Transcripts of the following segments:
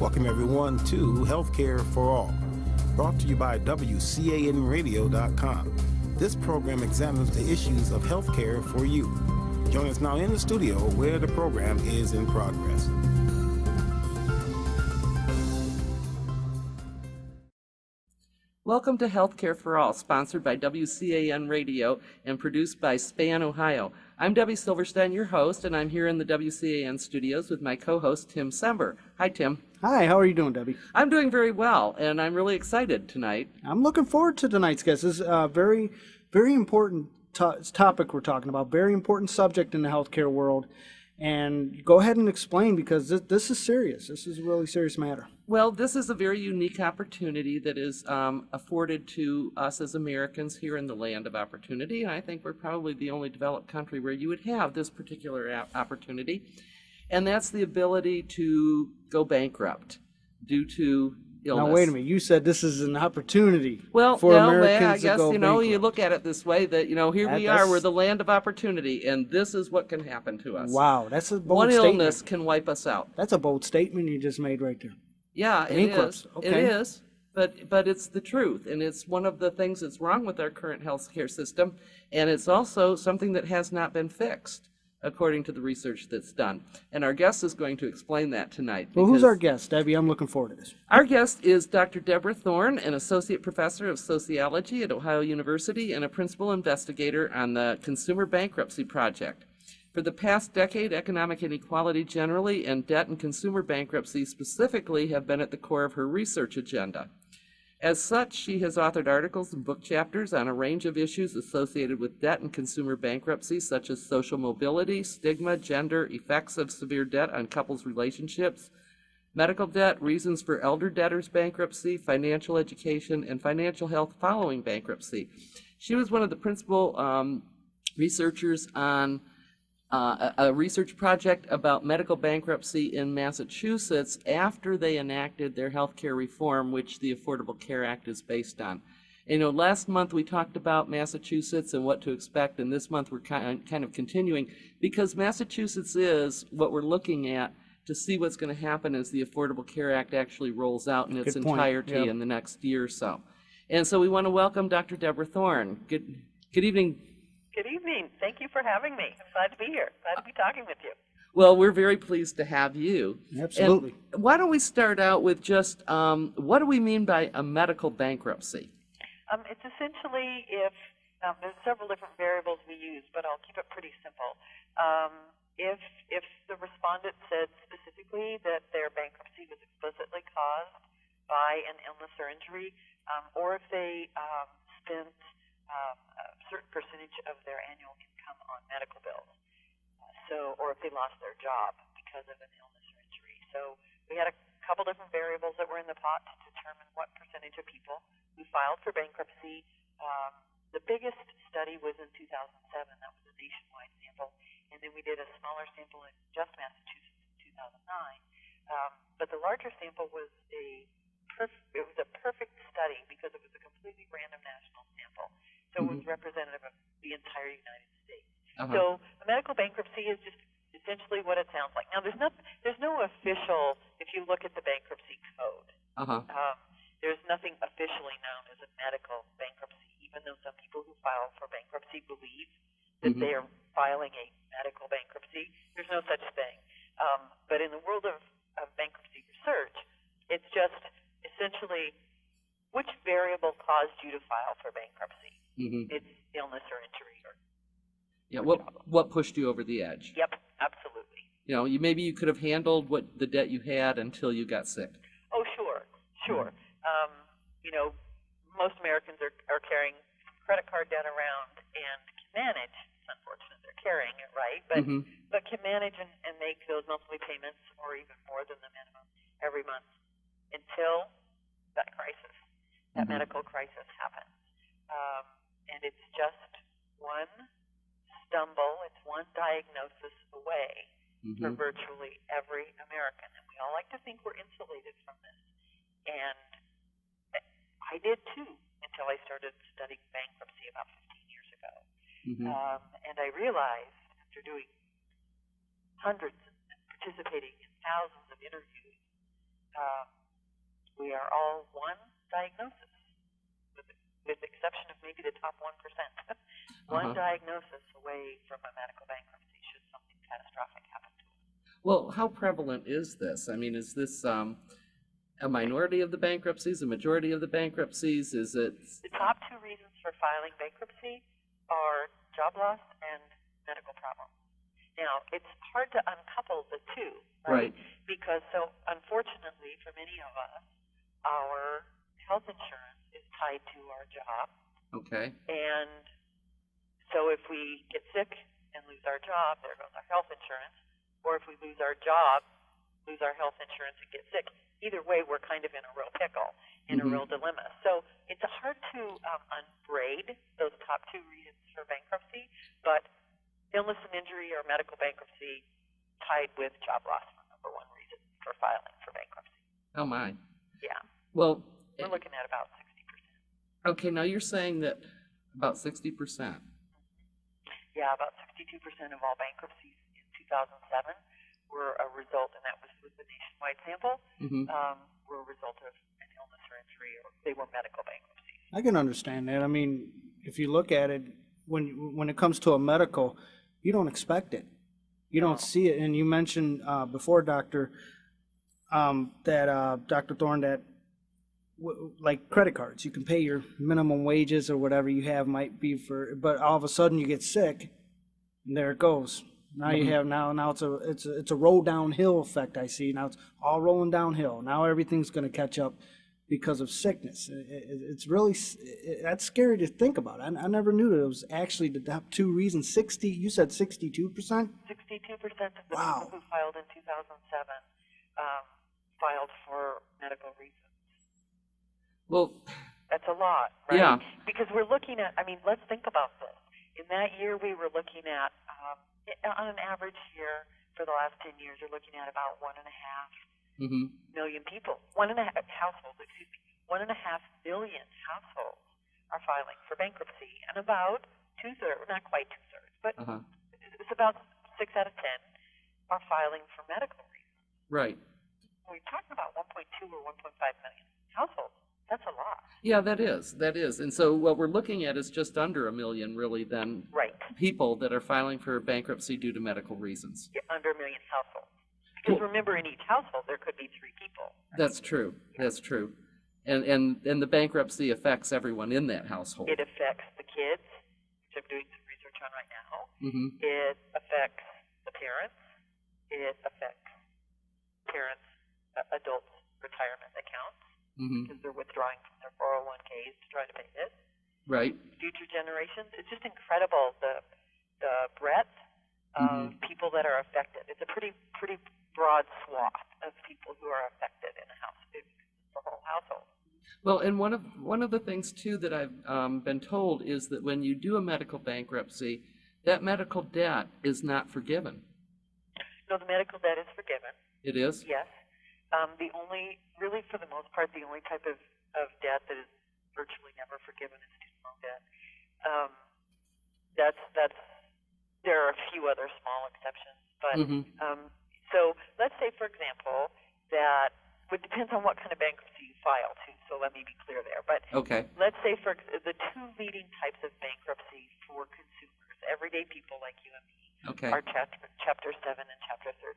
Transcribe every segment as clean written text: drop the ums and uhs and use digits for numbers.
Welcome everyone to Healthcare for All, brought to you by WCANradio.com. This program examines the issues of healthcare for you. Join us now in the studio where the program is in progress. Welcome to Healthcare for All, sponsored by WCAN Radio and produced by Span, Ohio. I'm Debbie Silverstein, your host, and I'm here in the WCAN studios with my co-host, Tim Sember. Hi, Tim. Hi, how are you doing, Debbie? I'm doing very well, and I'm really excited tonight. I'm looking forward to tonight's guest. This is a very, very important topic we're talking about, very important subject in the healthcare world. And go ahead and explain, because this is serious. This is a really serious matter. Well, this is a very unique opportunity that is afforded to us as Americans here in the land of opportunity. And I think we're probably the only developed country where you would have this particular opportunity. And that's the ability to go bankrupt due to illness. Now, wait a minute. You said this is an opportunity for Americans I guess, to go bankrupt. You look at it this way, that, here we are, we're the land of opportunity, and this is what can happen to us. Wow, that's a bold One statement. illness can wipe us out. That's a bold statement you just made right there. Yeah, it is. Okay. It is, but it's the truth, and it's one of the things that's wrong with our current healthcare system, and it's also something that has not been fixed, according to the research that's done. And our guest is going to explain that tonight. Well, who's our guest, Debbie? I'm looking forward to this. Our guest is Dr. Deborah Thorne, an associate professor of sociology at Ohio University and a principal investigator on the Consumer Bankruptcy Project. For the past decade, economic inequality generally and debt and consumer bankruptcy specifically have been at the core of her research agenda. As such, she has authored articles and book chapters on a range of issues associated with debt and consumer bankruptcy, such as social mobility, stigma, gender, effects of severe debt on couples' relationships, medical debt, reasons for elder debtors' bankruptcy, financial education, and financial health following bankruptcy. She was one of the principal researchers on a research project about medical bankruptcy in Massachusetts after they enacted their healthcare reform, which the Affordable Care Act is based on. Last month we talked about Massachusetts and what to expect, and this month we're kind of continuing, because Massachusetts is what we're looking at to see what's going to happen as the Affordable Care Act actually rolls out in its entirety in the next year or so. And so we want to welcome Dr. Deborah Thorne. Good evening. Good evening. Thank you for having me. I'm glad to be here. Glad to be talking with you. Well, we're very pleased to have you. Absolutely. And why don't we start out with just what do we mean by a medical bankruptcy? It's essentially if there's several different variables we use, but I'll keep it pretty simple. If the respondent said specifically that their bankruptcy was explicitly caused by an illness or injury, or if they spent a certain percentage of their annual income on medical bills, or if they lost their job because of an illness or injury. So we had a couple different variables that were in the pot to determine what percentage of people who filed for bankruptcy. The biggest study was in 2007. That was a nationwide sample, and then we did a smaller sample in just Massachusetts in 2009. But the larger sample was a perfect study because it was a completely random national sample. So it was representative of the entire United States. So a medical bankruptcy is just essentially what it sounds like. Now, there's no official, if you look at the bankruptcy code, there's nothing officially known as a medical bankruptcy, even though some people who file for bankruptcy believe that they are filing a medical bankruptcy. There's no such thing. But in the world of bankruptcy research, it's just essentially which variable caused you to file for bankruptcy. It's illness or injury. What pushed you over the edge? Yep, absolutely. Maybe you could have handled the debt you had until you got sick. Oh, sure. Most Americans are carrying credit card debt around and can manage. It's unfortunate they're carrying it, right? But can manage and make those monthly payments or even more than the minimum every month until that crisis, that medical crisis happens. And it's just one stumble, it's one diagnosis away for virtually every American. And we all like to think we're insulated from this. And I did too until I started studying bankruptcy about 15 years ago. And I realized after doing hundreds and participating in thousands of interviews we are all one diagnosis, with the exception of maybe the top 1%. One diagnosis away from a medical bankruptcy should something catastrophic happen to us. Well, how prevalent is this? I mean, is this a minority of the bankruptcies, a majority of the bankruptcies? Is it? The top two reasons for filing bankruptcy are job loss and medical problems. Now, it's hard to uncouple the two, right? Because so unfortunately for many of us, our health insurance is tied to our job. Okay. And so if we get sick and lose our job, there goes our health insurance. Or if we lose our job, lose our health insurance and get sick. Either way, we're kind of in a real pickle, in a real dilemma. So it's hard to unbraid those top two reasons for bankruptcy, but illness and injury or medical bankruptcy tied with job loss are number one reason for filing for bankruptcy. Oh, my. Yeah. Well, we're looking at about 60%. Okay, now you're saying that about 60%. Yeah, about 62% of all bankruptcies in 2007 were a result, and that was with the nationwide sample, were a result of an illness or injury, or they were medical bankruptcies. I can understand that. I mean, if you look at it, when it comes to a medical, you don't expect it. You don't see it. And you mentioned before, Doctor, Dr. Thorne, that like credit cards, you can pay your minimum wages or whatever you have might be for, but all of a sudden you get sick, and there it goes. Now you have now it's a roll downhill effect. I see now it's all rolling downhill. Now everything's going to catch up because of sickness. It's really that's scary to think about. I never knew that it was actually the top two reasons. You said 62%. 62% of the people who filed in 2007 filed for medical reasons. Well, that's a lot, right? Yeah. Because we're looking at. I mean, let's think about this. In that year, we were looking at. On an average year for the last 10 years, you're looking at about 1.5 million people. 1.5 households, 1.5 million households are filing for bankruptcy, and about 2/3, not quite 2/3, but it's about 6 out of 10 are filing for medical reasons. Right. We're talking about 1.2 or 1.5 million households. That's a lot. Yeah, that is. And so what we're looking at is just under 1 million, really, then, people that are filing for bankruptcy due to medical reasons. Yeah, under 1 million households. Because remember, in each household, there could be 3 people. Right? That's true. Yeah. That's true. And the bankruptcy affects everyone in that household. It affects the kids, which I'm doing some research on right now. It affects the parents. It affects parents' adults' retirement accounts. Because they're withdrawing from their 401ks to try to pay this. Right. Future generations. It's just incredible the breadth of people that are affected. It's a pretty broad swath of people who are affected in a house, the whole household. Well, and one of the things too that I've been told is that when you do a medical bankruptcy, that medical debt is not forgiven. No, the medical debt is forgiven. It is? Yes. Really for the most part, the only type of debt that is virtually never forgiven is student loan debt. There are a few other small exceptions, but so let's say, for example, that it depends on what kind of bankruptcy you file too. So let me be clear there. But let's say for the 2 leading types of bankruptcy for consumers, everyday people like you and me, are Chapter 7 and Chapter 13.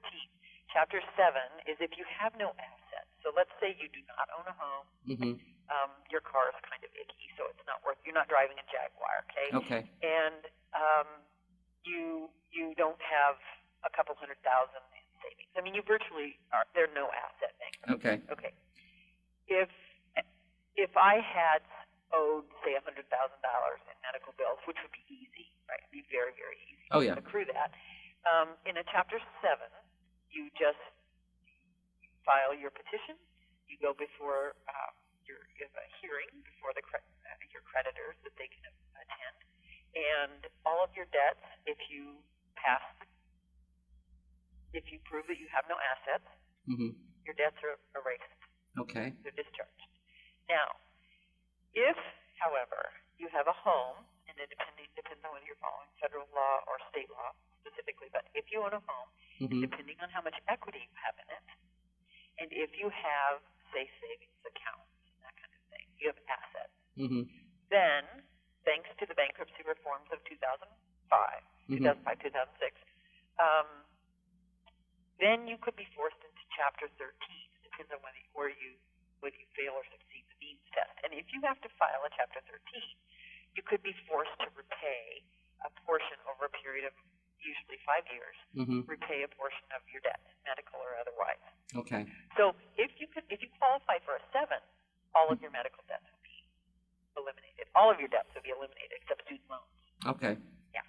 Chapter 7 is if you have no assets. So let's say you do not own a home. Your car is kind of icky, so it's not worth. You're not driving a Jaguar, okay? And you don't have a couple $100,000 in savings. I mean, you virtually are. There are no asset bankruptcy. Okay. If I had owed, say, $100,000 in medical bills, which would be easy, right? It'd be very, very easy to accrue that. In a Chapter 7, you just file your petition. You go before you have a hearing before your creditors that they can attend, and all of your debts, if you prove that you have no assets, your debts are erased. Okay. They're discharged. Now, if, however, you have a home, and it depends on whether you're following federal law or state law specifically, but if you own a home, depending on how much equity you have in it, And if you have, say, savings accounts, that kind of thing, you have assets, then, thanks to the bankruptcy reforms of 2005, 2006, then you could be forced into Chapter 13. It depends on whether you fail or succeed the means test. And if you have to file a Chapter 13, you could be forced to repay a portion over a period of usually 5 years, repay a portion of your debt, medical or otherwise. Okay. So if you qualify for a 7, all of your medical debts would be eliminated. All of your debts would be eliminated except student loans. Okay. Yeah.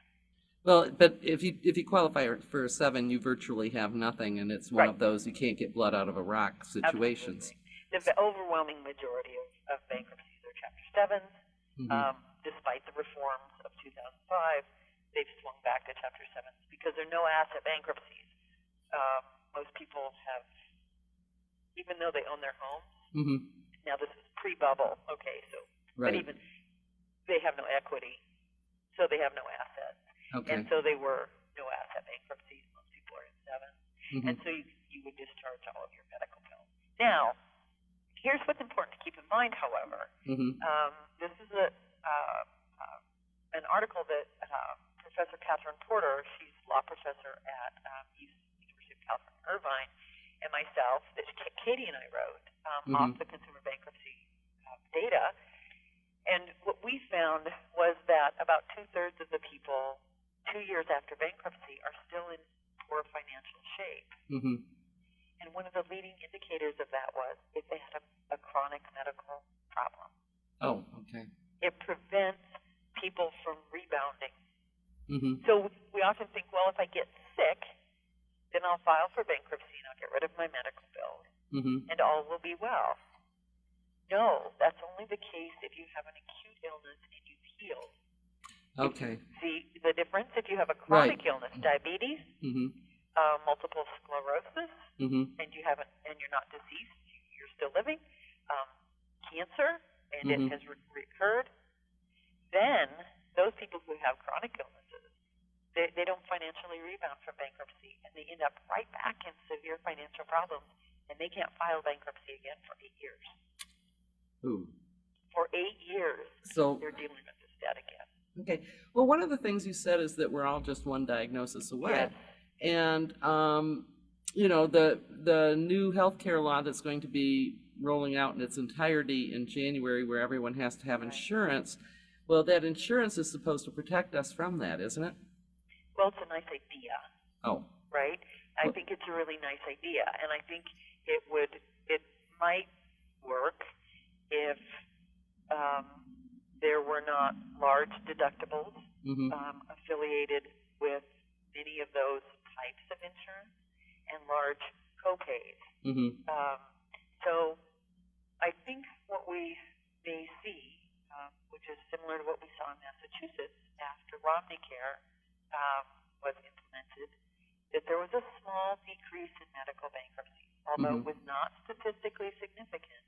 Well, but if you qualify for a 7, you virtually have nothing, and it's one of those you can't get blood out of a rock situations. Absolutely. The overwhelming majority of bankruptcies are Chapter 7s. Despite the reforms of 2005, they've swung back to Chapter 7s because there are no asset bankruptcies. Most people have, even though they own their homes, now this is pre-bubble, okay, so, but even they have no equity, so they have no assets. Okay. And so they were no asset bankruptcies. Most people are in 7. And so you would discharge all of your medical bills. Now, here's what's important to keep in mind, however. This is an article that Professor Catherine Porter, she's law professor at University of California, Irvine, and myself, that Katie and I wrote off the consumer bankruptcy data. And what we found was that about 2/3 of the people 2 years after bankruptcy are still in poor financial shape. And one of the leading indicators of that was if they had a chronic medical problem. Oh, okay. It prevents people from rebounding. So we often think, well, if I get sick, then I'll file for bankruptcy and I'll get rid of my medical bills, and all will be well. No, that's only the case if you have an acute illness and you've healed. Okay. See the difference? If you have a chronic illness, diabetes, multiple sclerosis, and you're not deceased, you're still living, cancer, and it has recurred, then those people who have chronic illnesses, they don't financially rebound from bankruptcy, and they end up right back in severe financial problems, and they can't file bankruptcy again for 8 years. Ooh. For 8 years, So they're dealing with this debt again. okay. Well, one of the things you said is that we're all just one diagnosis away. Yes. And the new healthcare law that's going to be rolling out in its entirety in January, where everyone has to have insurance. Well, that insurance is supposed to protect us from that, isn't it? Well, it's a nice idea. Oh. Right? I think it's a really nice idea, and I think it might work if there were not large deductibles affiliated with many of those types of insurance and large co-pays. So I think what we may see, which is similar to what we saw in Massachusetts after Romneycare was implemented, that there was a small decrease in medical bankruptcy, although it was not statistically significant.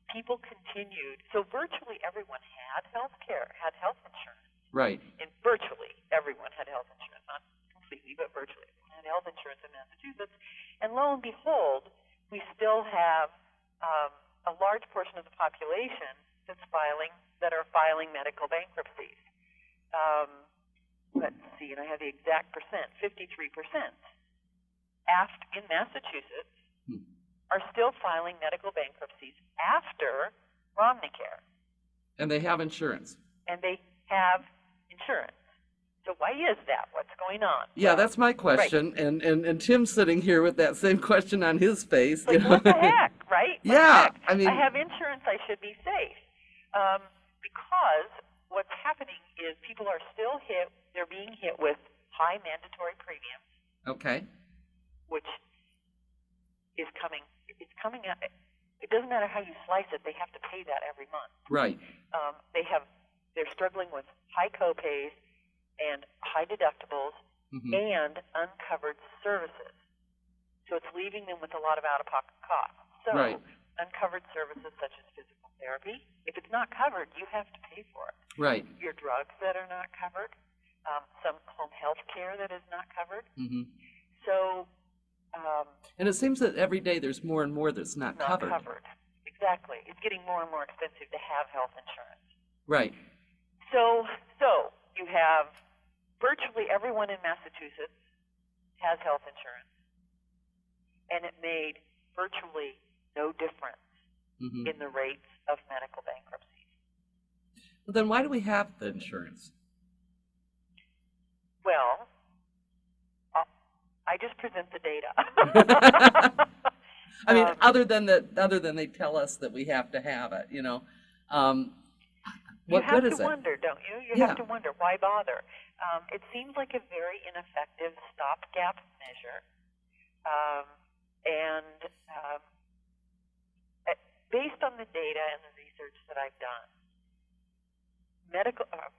People continued, so virtually everyone had health insurance. Right. And virtually everyone had health insurance, not completely, but virtually everyone had health insurance in Massachusetts. And lo and behold, we still have a large portion of the population that are filing medical bankruptcies. Let's see, and I have the exact percent, 53% in Massachusetts are still filing medical bankruptcies after Romneycare. And they have insurance. And they have insurance. So why is that? What's going on? Yeah, that's my question. Right. And Tim's sitting here with that same question on his face. Like, what the heck, right? What yeah. the heck? I mean, I have insurance, I should be safe. Because what's happening is people are still they're being hit with high mandatory premiums. Okay. Which is coming out. It doesn't matter how you slice it, they have to pay that every month. Right. They're struggling with high co-pays and high deductibles and uncovered services. So it's leaving them with a lot of out-of-pocket costs. So uncovered services such as physical therapy, if it's not covered, you have to pay for it. Right. Your drugs that are not covered, some home health care that is not covered. So And it seems that every day there's more and more that's not covered. Exactly. It's getting more and more expensive to have health insurance. Right. So you have virtually everyone in Massachusetts has health insurance, and it made virtually no difference in the rates of medical bankruptcies. Well, then why do we have the insurance? Well, I just present the data. I mean, other than they tell us that we have to have it, what good is it? You have to wonder, don't you? You have to wonder, why bother? It seems like a very ineffective stopgap measure. Based on the data and the research that I've done,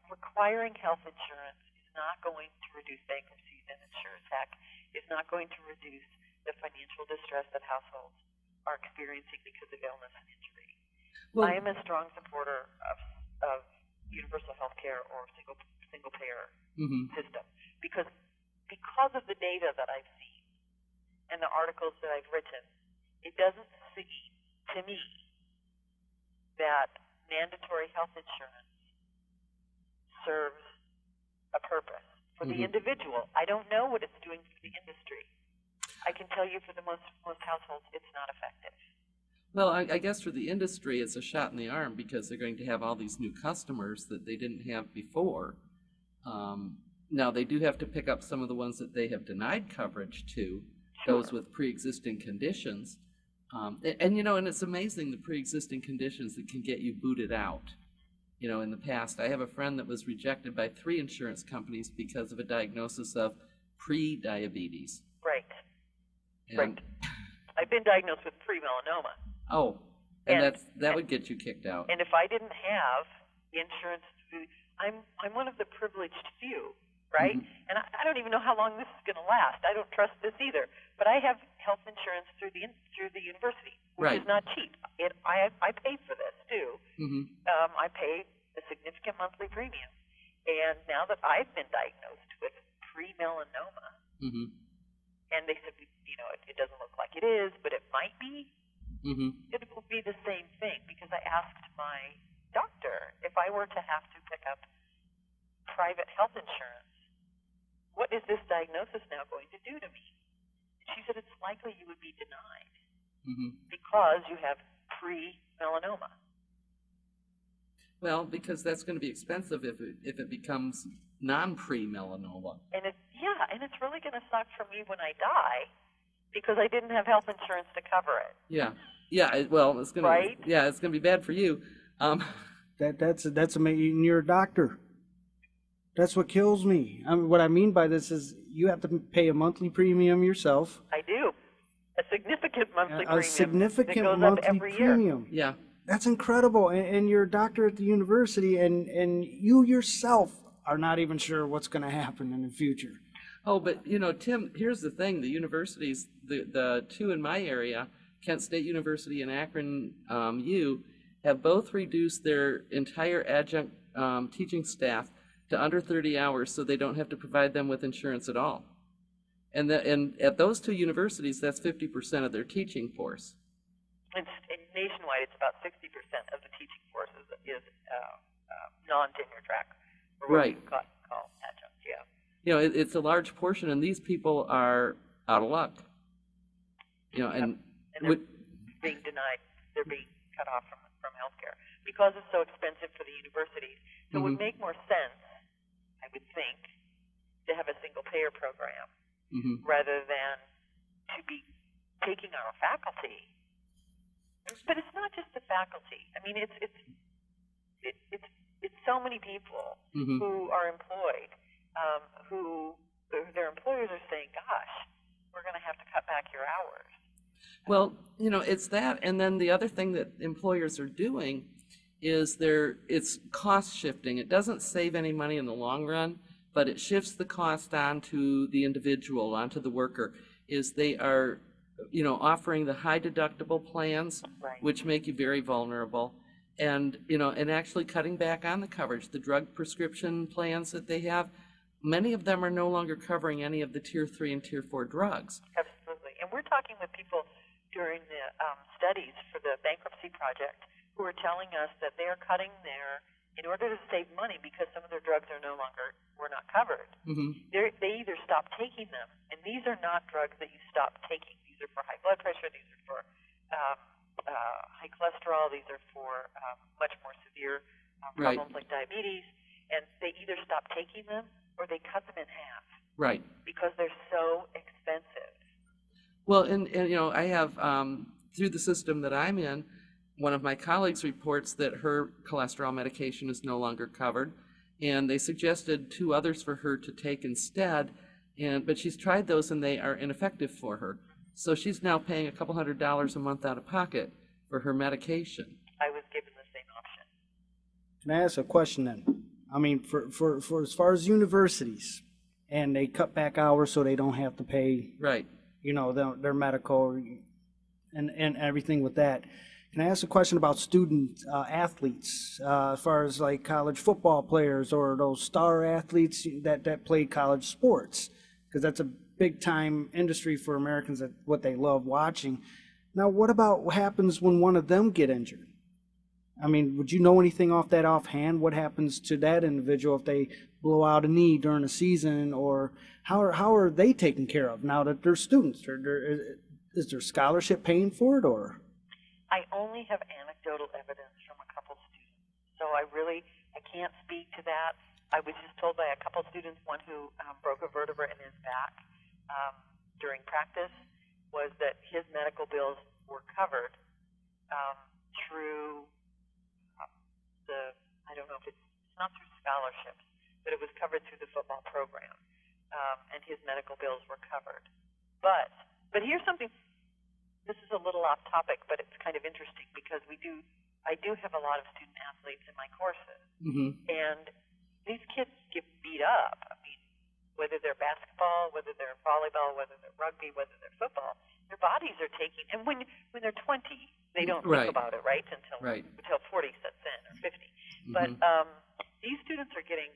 requiring health insurance is not going to reduce bankruptcies and insurtech, is not going to reduce the financial distress that households are experiencing because of illness and injury. Well, I am a strong supporter of universal health care or single payer system because of the data that I've seen and the articles that I've written, it doesn't seem to me that mandatory health insurance serves a purpose. For the individual, I don't know what it's doing for the industry. I can tell you for the most households, it's not effective. Well, I guess for the industry, it's a shot in the arm because they're going to have all these new customers that they didn't have before. Now, they do have to pick up some of the ones that they have denied coverage to, those with pre-existing conditions. And it's amazing the pre-existing conditions that can get you booted out. In the past, I have a friend that was rejected by 3 insurance companies because of a diagnosis of pre-diabetes. Right. I've been diagnosed with pre-melanoma. Oh, and that would get you kicked out. And if I didn't have insurance, I'm one of the privileged few, right? And I don't even know how long this is going to last. I don't trust this either. But I have health insurance through the university, which is not cheap. I pay for this too. I pay a significant monthly premium. And now that I've been diagnosed with pre-melanoma, and they said, it doesn't look like it is, but it might be. It will be the same thing because I asked my doctor if I were to have to pick up private health insurance, what is this diagnosis now going to do to me? She said it's likely you would be denied because you have pre-melanoma. Well, because that's going to be expensive if it becomes non-pre-melanoma. And it's really going to suck for me when I die because I didn't have health insurance to cover it. Well, it's going to it's going to be bad for you. That's amazing. You're a doctor. That's what kills me. What I mean by this is you have to pay a monthly premium yourself. I do. A significant monthly premium. A significant that goes monthly up every premium. Year. Yeah. That's incredible. And you're a doctor at the university, and you yourself are not even sure what's going to happen in the future. Oh, but Tim, here's the thing: the universities, the 2 in my area, Kent State University and Akron U, have both reduced their entire adjunct teaching staff to under 30 hours, so they don't have to provide them with insurance at all. And at those 2 universities, that's 50% of their teaching force. Nationwide, it's about 60% of the teaching force is non-tenure track, or what we call adjunct. Yeah. It's a large portion, and these people are out of luck. And they're being denied. They're being cut off from healthcare because it's so expensive for the universities. So it would make more sense, I would think, to have a single payer program rather than to be taking our faculty. But it's not just the faculty. I mean, it's so many people who are employed, who their employers are saying, "Gosh, we're going to have to cut back your hours." Well, it's that, and then the other thing that employers are doing is it's cost shifting. It doesn't save any money in the long run, but it shifts the cost onto the individual, onto the worker. They are offering the high deductible plans, which make you very vulnerable, and actually cutting back on the coverage. The drug prescription plans that they have, many of them are no longer covering any of the tier 3 and tier 4 drugs. Absolutely. And And we're talking with people during the studies for the bankruptcy project who are telling us that they are cutting in order to save money because some of their drugs were not covered. They either stop taking them, and these are not drugs that you stop taking. These are for high blood pressure, these are for high cholesterol, these are for much more severe problems like diabetes, and they either stop taking them or they cut them in half. Right. Because they're so expensive. Well, and I have, through the system that I'm in, one of my colleagues reports that her cholesterol medication is no longer covered, and they suggested 2 others for her to take instead, but she's tried those and they are ineffective for her. So she's now paying a couple $100s a month out of pocket for her medication. I was given the same option. Can I ask a question then? I mean, for as far as universities, and they cut back hours so they don't have to pay, their medical and everything with that. Can I ask a question about student athletes, as far as like college football players or those star athletes that play college sports? Because that's a big time industry for Americans, that what they love watching. Now, what about what happens when one of them get injured? I mean, would you know anything off that offhand? What happens to that individual if they blow out a knee during a season, or how are they taken care of now that they're students? Is their scholarship paying for it, or? I only have anecdotal evidence from a couple students, so I can't speak to that. I was just told by a couple students, one who broke a vertebra in his back during practice, was that his medical bills were covered through I don't know if it's not through scholarships, but it was covered through the football program, and his medical bills were covered. But here's something. This is a little off topic, but it's kind of interesting because I do have a lot of student athletes in my courses, and these kids get beat up. I mean, whether they're basketball, whether they're volleyball, whether they're rugby, whether they're football, their bodies are taking. And when they're 20, they don't think about it, right? Until 40 sets in, or 50. But these students are getting.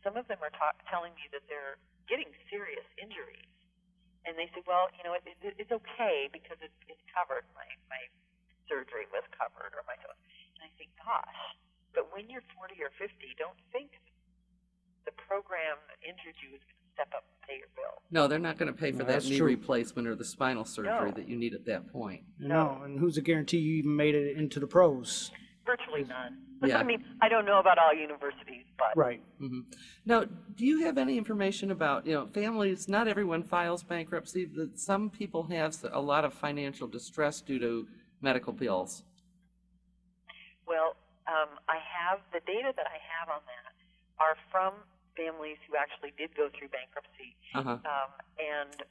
Some of them are telling me that they're getting serious injuries. And they say, well, it's okay because it's covered. My surgery was covered, or my so. And I think, gosh, but when you're 40 or 50, don't think the program that injured you is going to step up and pay your bill. No, they're not going to pay for that knee replacement or the spinal surgery that you need at that point. No, and who's to guarantee you even made it into the pros? Virtually none. Yeah. I mean, I don't know about all universities, but right. Now, do you have any information about families? Not everyone files bankruptcy, but some people have a lot of financial distress due to medical bills. Well, I have the data that I have on that are from families who actually did go through bankruptcy, and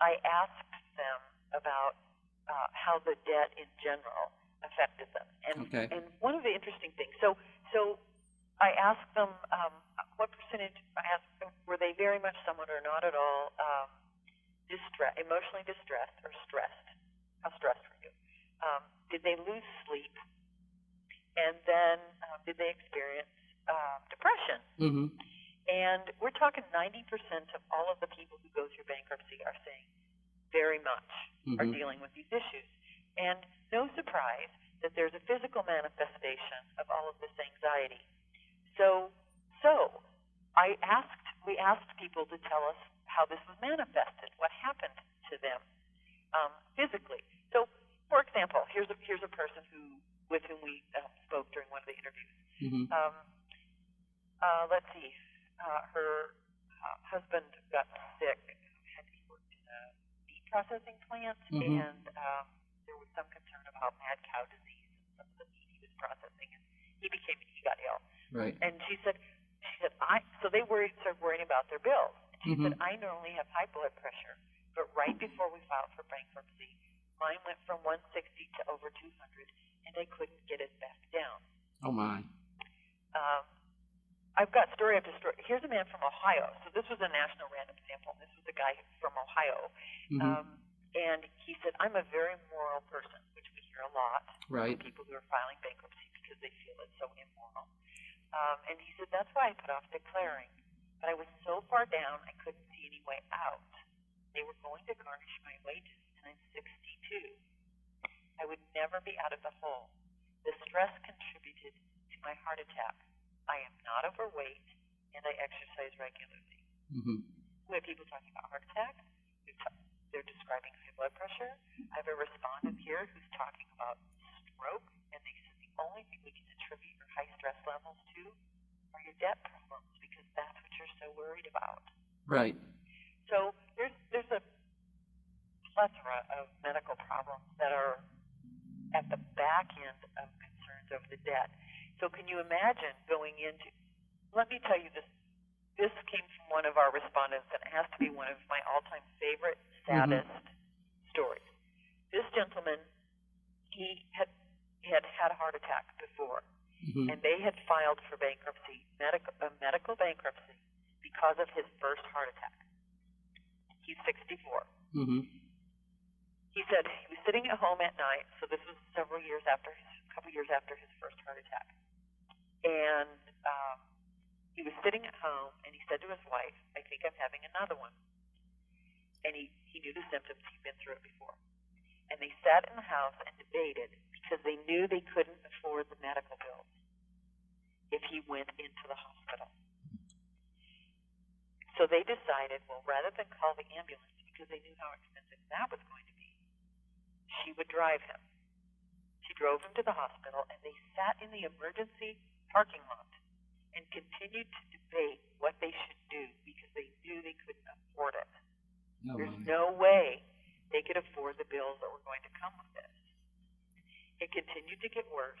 I asked them about how the debt in general affected them. And one of the interesting things, so I asked them what percentage, I asked them, were they very much somewhat or not at all emotionally distressed or stressed? How stressed were you? Did they lose sleep? And then did they experience depression? And we're talking 90% of all of the people who go through bankruptcy are saying very much are dealing with these issues. And no surprise that there's a physical manifestation of all of this anxiety. So we asked people to tell us how this was manifested, what happened to them physically. So, for example, here's a person with whom we spoke during one of the interviews. Let's see, her husband got sick, he worked in a meat processing plant, and there was some concern about mad cow disease and some of the meat he was processing, and he got ill. Right. And she said, so they started worrying about their bills. And she said, I normally have high blood pressure, but right before we filed for bankruptcy, mine went from 160 to over 200, and I couldn't get it back down. Oh my. I've got story after story. Here's a man from Ohio. So this was a national random sample. This was a guy from Ohio. And he said, I'm a very moral person, which we hear a lot from people who are filing bankruptcy because they feel it's so immoral. And he said, that's why I put off declaring. But I was so far down, I couldn't see any way out. they were going to garnish my wages, and I'm 62. I would never be out of the hole. The stress contributed to my heart attack. I am not overweight, and I exercise regularly. Mm-hmm. We have people talking about heart attack. They're describing high blood pressure. I have a respondent here who's talking about stroke, and they said the only thing we can attribute your high stress levels to are your debt problems, because that's what you're so worried about. Right. So there's a plethora of medical problems that are at the back end of concerns over the debt. So can you imagine going into, let me tell you this came from one of our respondents, and it has to be one of my all-time favorite, saddest stories. This gentleman, he had a heart attack before, and they had filed for bankruptcy, medical bankruptcy, because of his first heart attack. He's 64. He said he was sitting at home at night, so this was a couple years after his first heart attack. And he was sitting at home, and he said to his wife, I think I'm having another one. And he knew the symptoms. He'd been through it before. And they sat in the house and debated, because they knew they couldn't afford the medical bills if he went into the hospital. So they decided, well, rather than call the ambulance, because they knew how expensive that was going to be, she would drive him. She drove him to the hospital, and they sat in the emergency parking lot and continued to debate what they should do, because they knew they couldn't afford it. There's no way they could afford the bills that were going to come with this. It continued to get worse.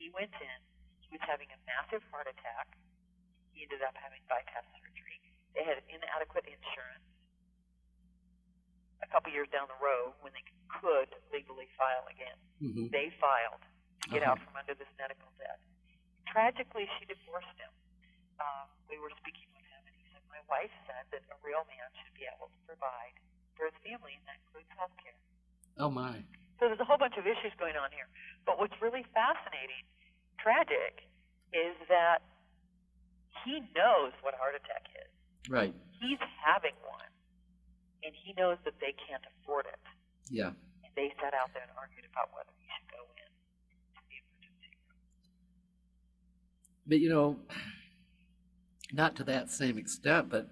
He went in. He was having a massive heart attack. He ended up having bypass surgery. They had inadequate insurance. A couple years down the road, when they could legally file again, they filed to get out from under this medical debt. Tragically, she divorced him. We were speaking with him, and he said, my wife said that a real man should be able to provide for his family, and that includes health care. Oh, my. So there's a whole bunch of issues going on here. But what's really fascinating, tragic, is that he knows what a heart attack is. Right. He's having one, and he knows that they can't afford it. Yeah. And they sat out there and argued about whether he should go in to the emergency room. But, not to that same extent, but,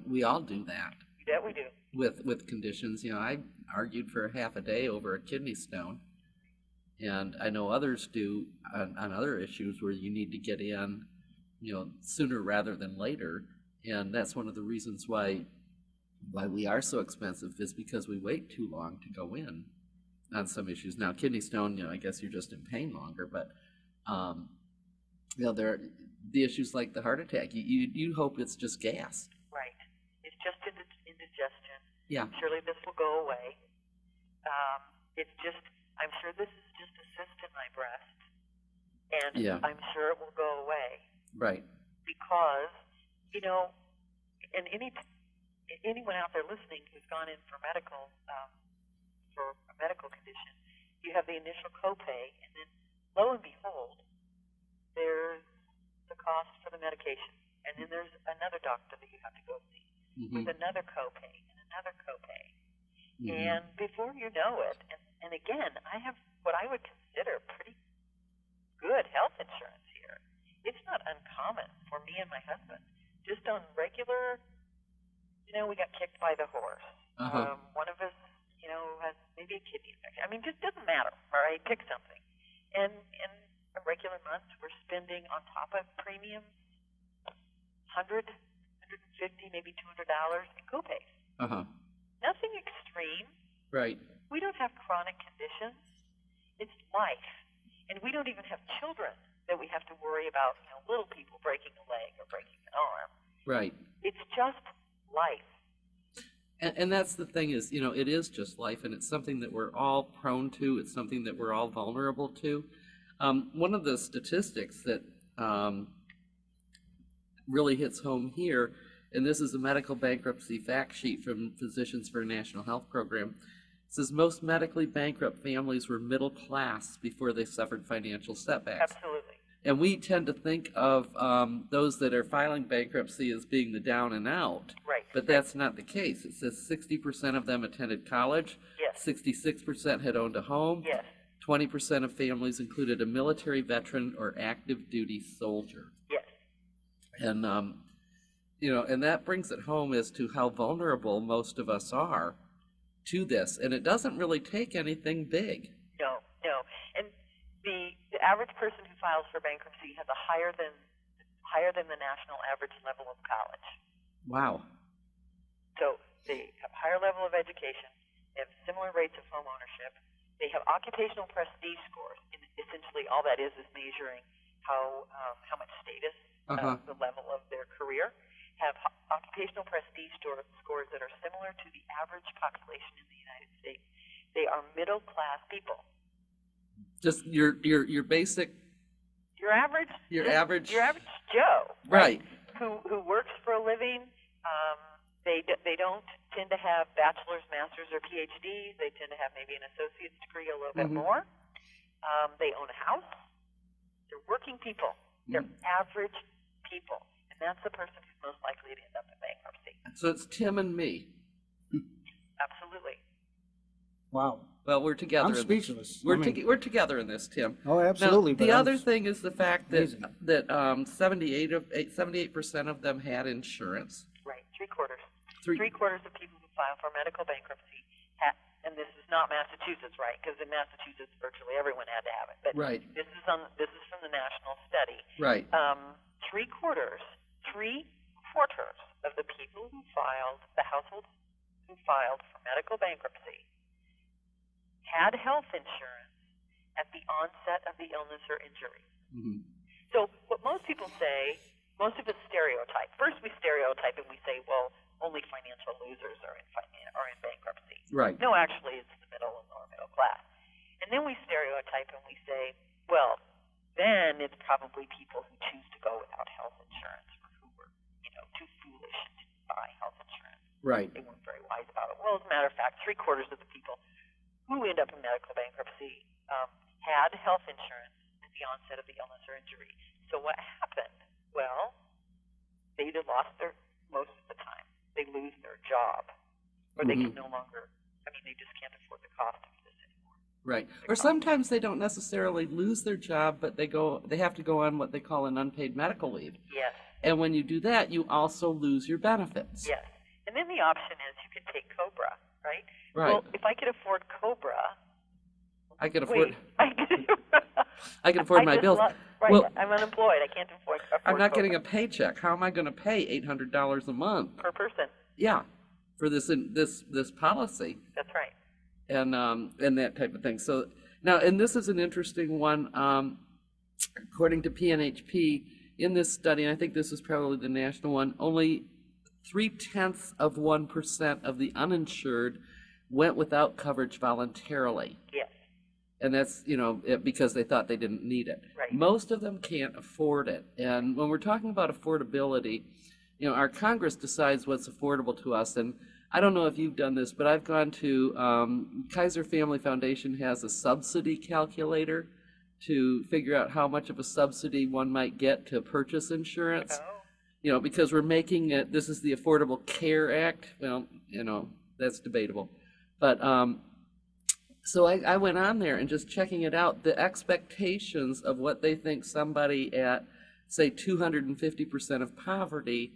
we all do that. Yeah, we do. With conditions. I argued for half a day over a kidney stone, and I know others do on other issues where you need to get in, sooner rather than later, and that's one of the reasons why we are so expensive, is because we wait too long to go in on some issues. Now, kidney stone, I guess you're just in pain longer, but there are the issues like the heart attack. You hope it's just gas. Right. It's just indigestion. Yeah. Surely this will go away. I'm sure this is just a cyst in my breast, and I'm sure it will go away. Right. Because, and anyone out there listening who's gone in for a medical condition, you have the initial copay, and then lo and behold, there's the cost for the medication, and then there's another doctor that you have to go see with another copay and another copay. And before you know it, and again, I have what I would consider pretty good health insurance here. It's not uncommon for me and my husband, just on regular, we got kicked by the horse. One of us, has maybe a kidney infection. I mean, just doesn't matter, all right? Pick something. And in a regular month, we're spending on top of premiums $100, $150, maybe $200 in copays. Nothing extreme. Right. We don't have chronic conditions. It's life. And we don't even have children that we have to worry about, little people breaking a leg or breaking an arm. Right. It's just life. And that's the thing is, it is just life, and it's something that we're all prone to. It's something that we're all vulnerable to. One of the statistics that really hits home here, and this is a medical bankruptcy fact sheet from Physicians for a National Health Program, it says most medically bankrupt families were middle class before they suffered financial setbacks. Absolutely. And we tend to think of those that are filing bankruptcy as being the down and out. Right. But that's not the case. It says 60% of them attended college. Yes. 66% had owned a home. Yes. 20% of families included a military veteran or active duty soldier. Yes. And, and that brings it home as to how vulnerable most of us are to this. And it doesn't really take anything big. No. And the average person who files for bankruptcy has a higher than the national average level of college. Wow. So they have higher level of education. They have similar rates of home ownership. They have occupational prestige scores. And essentially, all that is measuring how much status, the level of their career. Have occupational prestige scores that are similar to the average population in the United States. They are middle class people. Just your basic. Your average Joe, right? Who works for a living. They don't tend to have bachelor's, master's, or PhDs. They tend to have maybe an associate's degree, a little bit more. They own a house. They're working people. They're average people, and that's the person who's most likely to end up in bankruptcy. So it's Tim and me. Absolutely. Wow. Well, we're together. I'm speechless. We're together in this, Tim. Oh, absolutely. Now, the other thing is the fact that amazing. 78% of them had insurance. Right, three-quarters. Three-quarters of people who file for medical bankruptcy and this is not Massachusetts, right? Because in Massachusetts, virtually everyone had to have it. But right. This is from the national study. Right. Three-quarters of the people who filed, the households who filed for medical bankruptcy, had health insurance at the onset of the illness or injury. Mm-hmm. So what most people say, most of us stereotype. First, we stereotype and we say, well, only financial losers are in bankruptcy. Right. No, actually, it's the middle and lower middle class. And then we stereotype and we say, well, then it's probably people who choose to go without health insurance or who were, too foolish to buy health insurance. Right. They weren't very wise about it. Well, as a matter of fact, three-quarters of the people who end up in medical bankruptcy had health insurance at the onset of the illness or injury. So what happened? Well, they either lost most of the time, they lose their job, or they can no longer, they just can't afford the cost of this anymore. Right. Or sometimes they don't necessarily lose their job, but they have to go on what they call an unpaid medical leave. Yes. And when you do that, you also lose your benefits. Yes. And then the option is you could take COBRA, right? Right. Well, if I could afford COBRA, I could afford. Wait, I can afford my bills. Right. Well, I'm unemployed. I can't afford I'm not COBRA. getting a paycheck. How am I going to pay $800 a month per person? Yeah, for this policy. That's right. And that type of thing. So now, and this is an interesting one. According to PNHP, in this study, and I think this is probably the national one, only 0.3% of the uninsured went without coverage voluntarily. Yes. And that's, because they thought they didn't need it. Right. Most of them can't afford it. And when we're talking about affordability, our Congress decides what's affordable to us. And I don't know if you've done this, but I've gone to, Kaiser Family Foundation has a subsidy calculator to figure out how much of a subsidy one might get to purchase insurance. Oh. Because we're making it, this is the Affordable Care Act. Well, that's debatable. But so I went on there and just checking it out, the expectations of what they think somebody at, say, 250% of poverty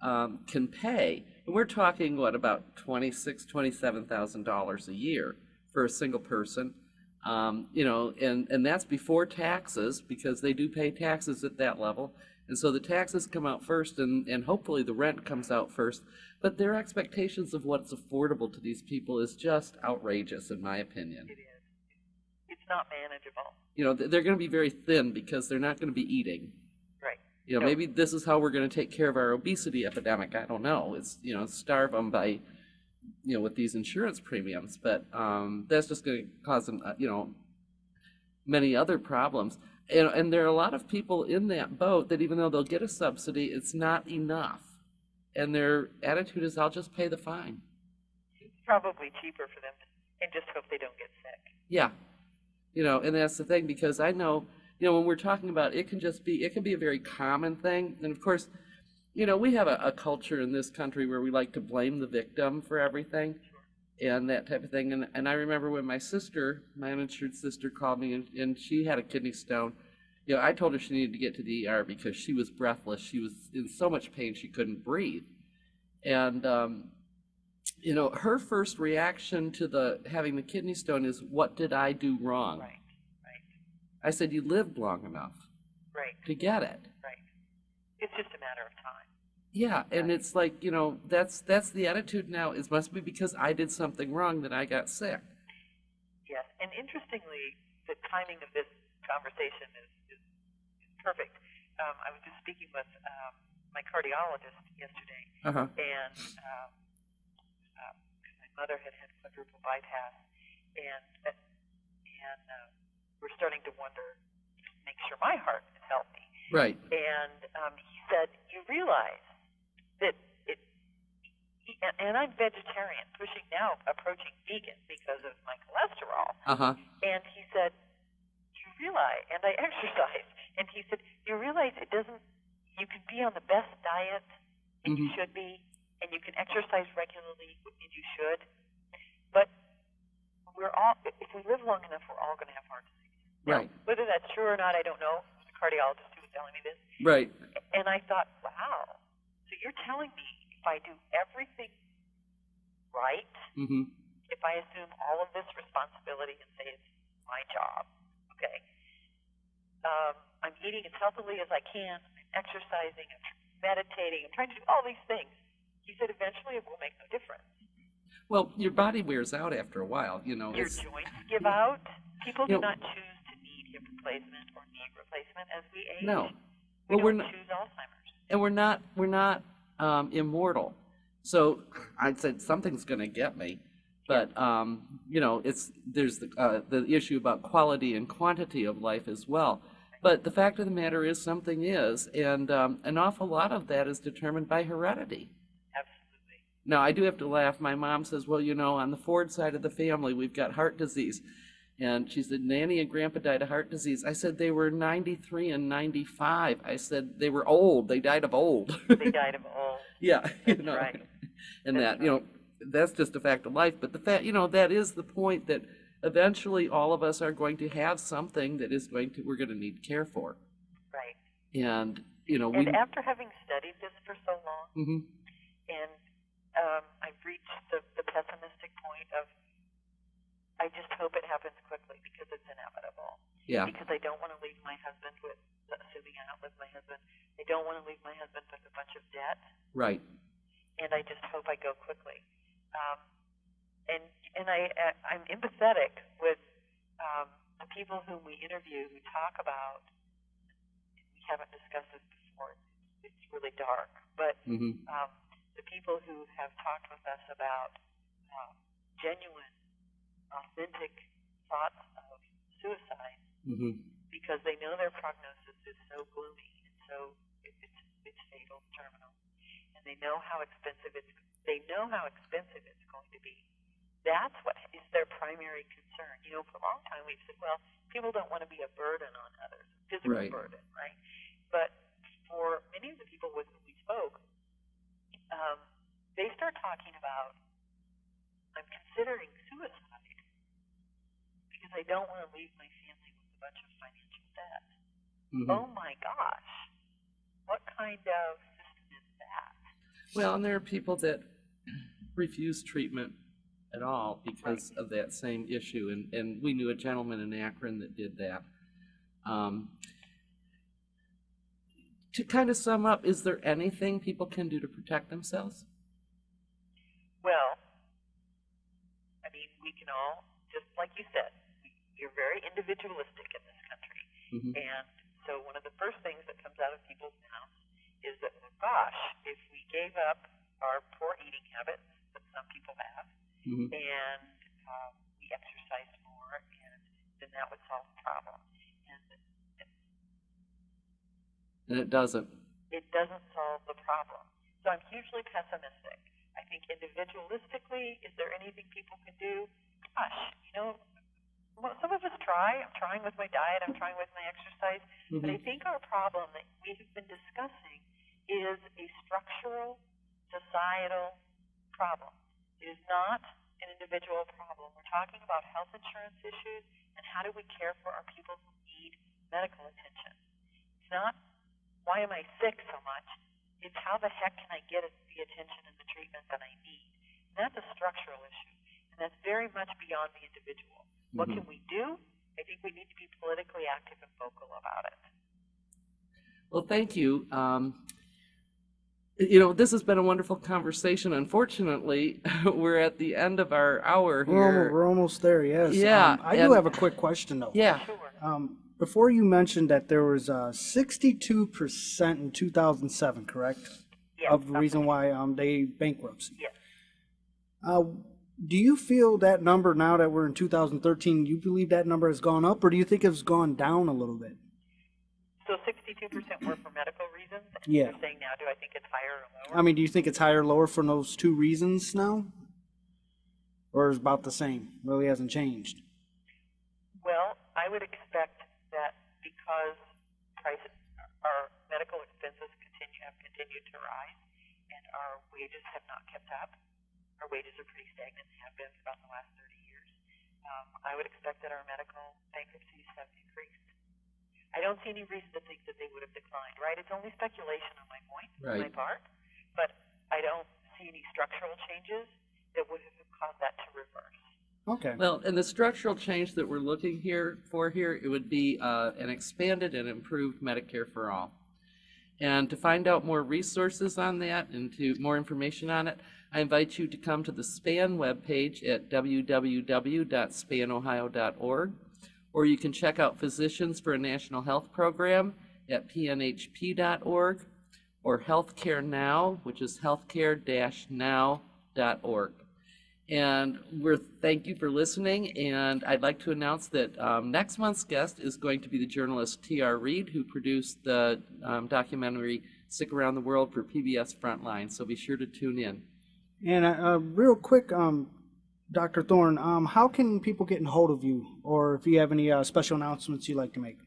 can pay. And we're talking, about $26,000, $27,000 a year for a single person. And that's before taxes, because they do pay taxes at that level. And so the taxes come out first, and hopefully the rent comes out first. But their expectations of what's affordable to these people is just outrageous, in my opinion. It is. It's not manageable. They're going to be very thin because they're not going to be eating. Right. Maybe this is how we're going to take care of our obesity epidemic. I don't know. It's, starve them by, with these insurance premiums. But that's just going to cause them, many other problems. And there are a lot of people in that boat that even though they'll get a subsidy, it's not enough. And their attitude is, I'll just pay the fine. It's probably cheaper for them and just hope they don't get sick. Yeah. And that's the thing, because I know, when we're talking about it can be a very common thing. And of course, We have a culture in this country where we like to blame the victim for everything and that type of thing. And I remember when my uninsured sister called me and she had a kidney stone. I told her she needed to get to the ER because she was breathless. She was in so much pain she couldn't breathe. And, her first reaction to having the kidney stone is, what did I do wrong? Right. I said, you lived long enough to get it. Right. It's just a matter of time. Yeah, and it's like, that's the attitude now. It must be because I did something wrong that I got sick. Yes, and interestingly, the timing of this conversation is perfect. I was just speaking with my cardiologist yesterday, and my mother had quadruple bypass, and we're starting to wonder, just make sure my heart is healthy. Right. And he said, you realize that and I'm vegetarian, approaching vegan because of my cholesterol. And he said, you realize, and I exercise, and he said, you realize you can be on the best diet, and you should be, and you can exercise regularly, and you should, but if we live long enough, we're all going to have heart disease. Right. Now, whether that's true or not, I don't know. It was a cardiologist who was telling me this. Right. And I thought, wow, so you're telling me if I do everything right, if I assume all of this responsibility and say it's my job, okay, I'm eating as healthily as I can, I'm exercising, I'm meditating, I'm trying to do all these things. He said eventually it will make no difference. Well, your body wears out after a while, Your joints give out. People do not choose to need hip replacement or knee replacement as we age. No. We don't choose Alzheimer's. And we're not immortal. So I said something's going to get me, but there's the issue about quality and quantity of life as well. But the fact of the matter is something is, and an awful lot of that is determined by heredity. Absolutely. Now, I do have to laugh. My mom says, well, on the Ford side of the family, we've got heart disease. And she said, Nanny and Grandpa died of heart disease. I said, they were 93 and 95. I said, they were old. They died of old. They died of old. Yeah. That's right. And that's just a fact of life. But the fact, that is the point, that eventually all of us are going to have something that we're going to need care for. Right. And, and after having studied this for so long, and I've reached the pessimistic point of, I just hope it happens quickly because it's inevitable. Yeah. Because I don't want to leave my husband assuming I outlive my husband, I don't want to leave my husband with a bunch of debt. Right. And I just hope I go quickly. And I'm empathetic with the people whom we interview who talk about, we haven't discussed this before, it's really dark, but the people who have talked with us about genuine, authentic thoughts of suicide because they know their prognosis is so gloomy and so it's fatal, terminal, and they know how expensive it's going to be. That's what is their primary concern. For a long time we've said, well, people don't want to be a burden on others, physical burden, right? But for many of the people with whom we spoke, they start talking about, I'm considering suicide because I don't want to leave my family with a bunch of financial debt. Oh my gosh, what kind of system is that? Well, and there are people that refuse treatment at all because of that same issue, and we knew a gentleman in Akron that did that. To kind of sum up, is there anything people can do to protect themselves? Well, I mean, we can all, just like you said, you're very individualistic in this country. And so one of the first things that comes out of people's mouths is that, well, gosh, if we gave up our poor eating habits that some people have, and we exercised more, and then that would solve the problem. And it doesn't. It doesn't solve the problem. So I'm hugely pessimistic. I think individualistically, is there anything people can do? Gosh, well, some of us try. I'm trying with my diet. I'm trying with my exercise. But I think our problem that we have been discussing is a structural, societal problem. It is not an individual problem. We're talking about health insurance issues and how do we care for our people who need medical attention. It's not, why am I sick so much? It's how the heck can I get the attention and the treatment that I need? And that's a structural issue. And that's very much beyond the individual. What can we do? I think we need to be politically active and vocal about it. Well, thank you. You know, this has been a wonderful conversation. Unfortunately, we're at the end of our hour here. We're almost there, yes. Yeah. I do have a quick question, though. Yeah. Sure. Before you mentioned that there was 62% in 2007, correct? Yes, Of the that's reason why they bankruptcy. Yes. Do you feel that number, now that we're in 2013, you believe that number has gone up, or do you think it's gone down a little bit? So 62% were for medical reasons? Yeah. You're saying now, do I think it's higher or lower? I mean, do you think it's higher or lower for those two reasons now? Or is it about the same? Really hasn't changed? Well, I would expect that because our medical expenses have continued to rise, and our wages have not kept up. Our wages are pretty stagnant and have been for about the last 30 years. I would expect that our medical bankruptcies have increased. I don't see any reason to think that they would have declined, right? It's only speculation on my part, but I don't see any structural changes that would have caused that to reverse. Okay. Well, and the structural change that we're looking for here, it would be an expanded and improved Medicare for all. And to find out more resources on that and to more information on it, I invite you to come to the SPAN webpage at www.spanohio.org, or you can check out Physicians for a National Health Program at pnhp.org, or Healthcare Now, which is healthcare-now.org. And thank you for listening, and I'd like to announce that next month's guest is going to be the journalist T.R. Reed, who produced the documentary Sick Around the World for PBS Frontline, so be sure to tune in. And real quick, Dr. Thorne, how can people get in hold of you, or if you have any special announcements you'd like to make?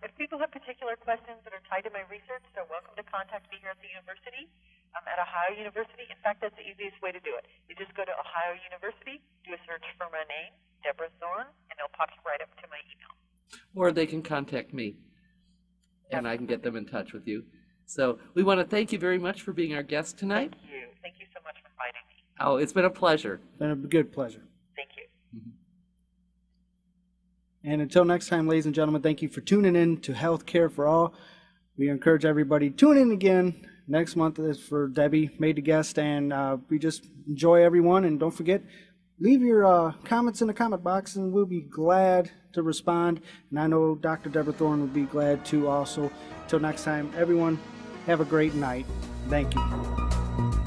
If people have particular questions that are tied to my research, they're welcome to contact me here at the university, at Ohio University. In fact, that's the easiest way to do it. You just go to Ohio University, do a search for my name, Deborah Thorne, and it'll pop you right up to my email. Or they can contact me, and I can get them in touch with you. So we want to thank you very much for being our guest tonight. Thank you. Thank you so much for inviting me. Oh, it's been a pleasure. Been a good pleasure. Thank you. And until next time, ladies and gentlemen, thank you for tuning in to Healthcare for All. We encourage everybody to tune in again. Next month is for Debbie, made the guest, and we just enjoy everyone. And don't forget, leave your comments in the comment box, and we'll be glad to respond. And I know Dr. Deborah Thorne would be glad to also. Till next time, everyone, have a great night. Thank you.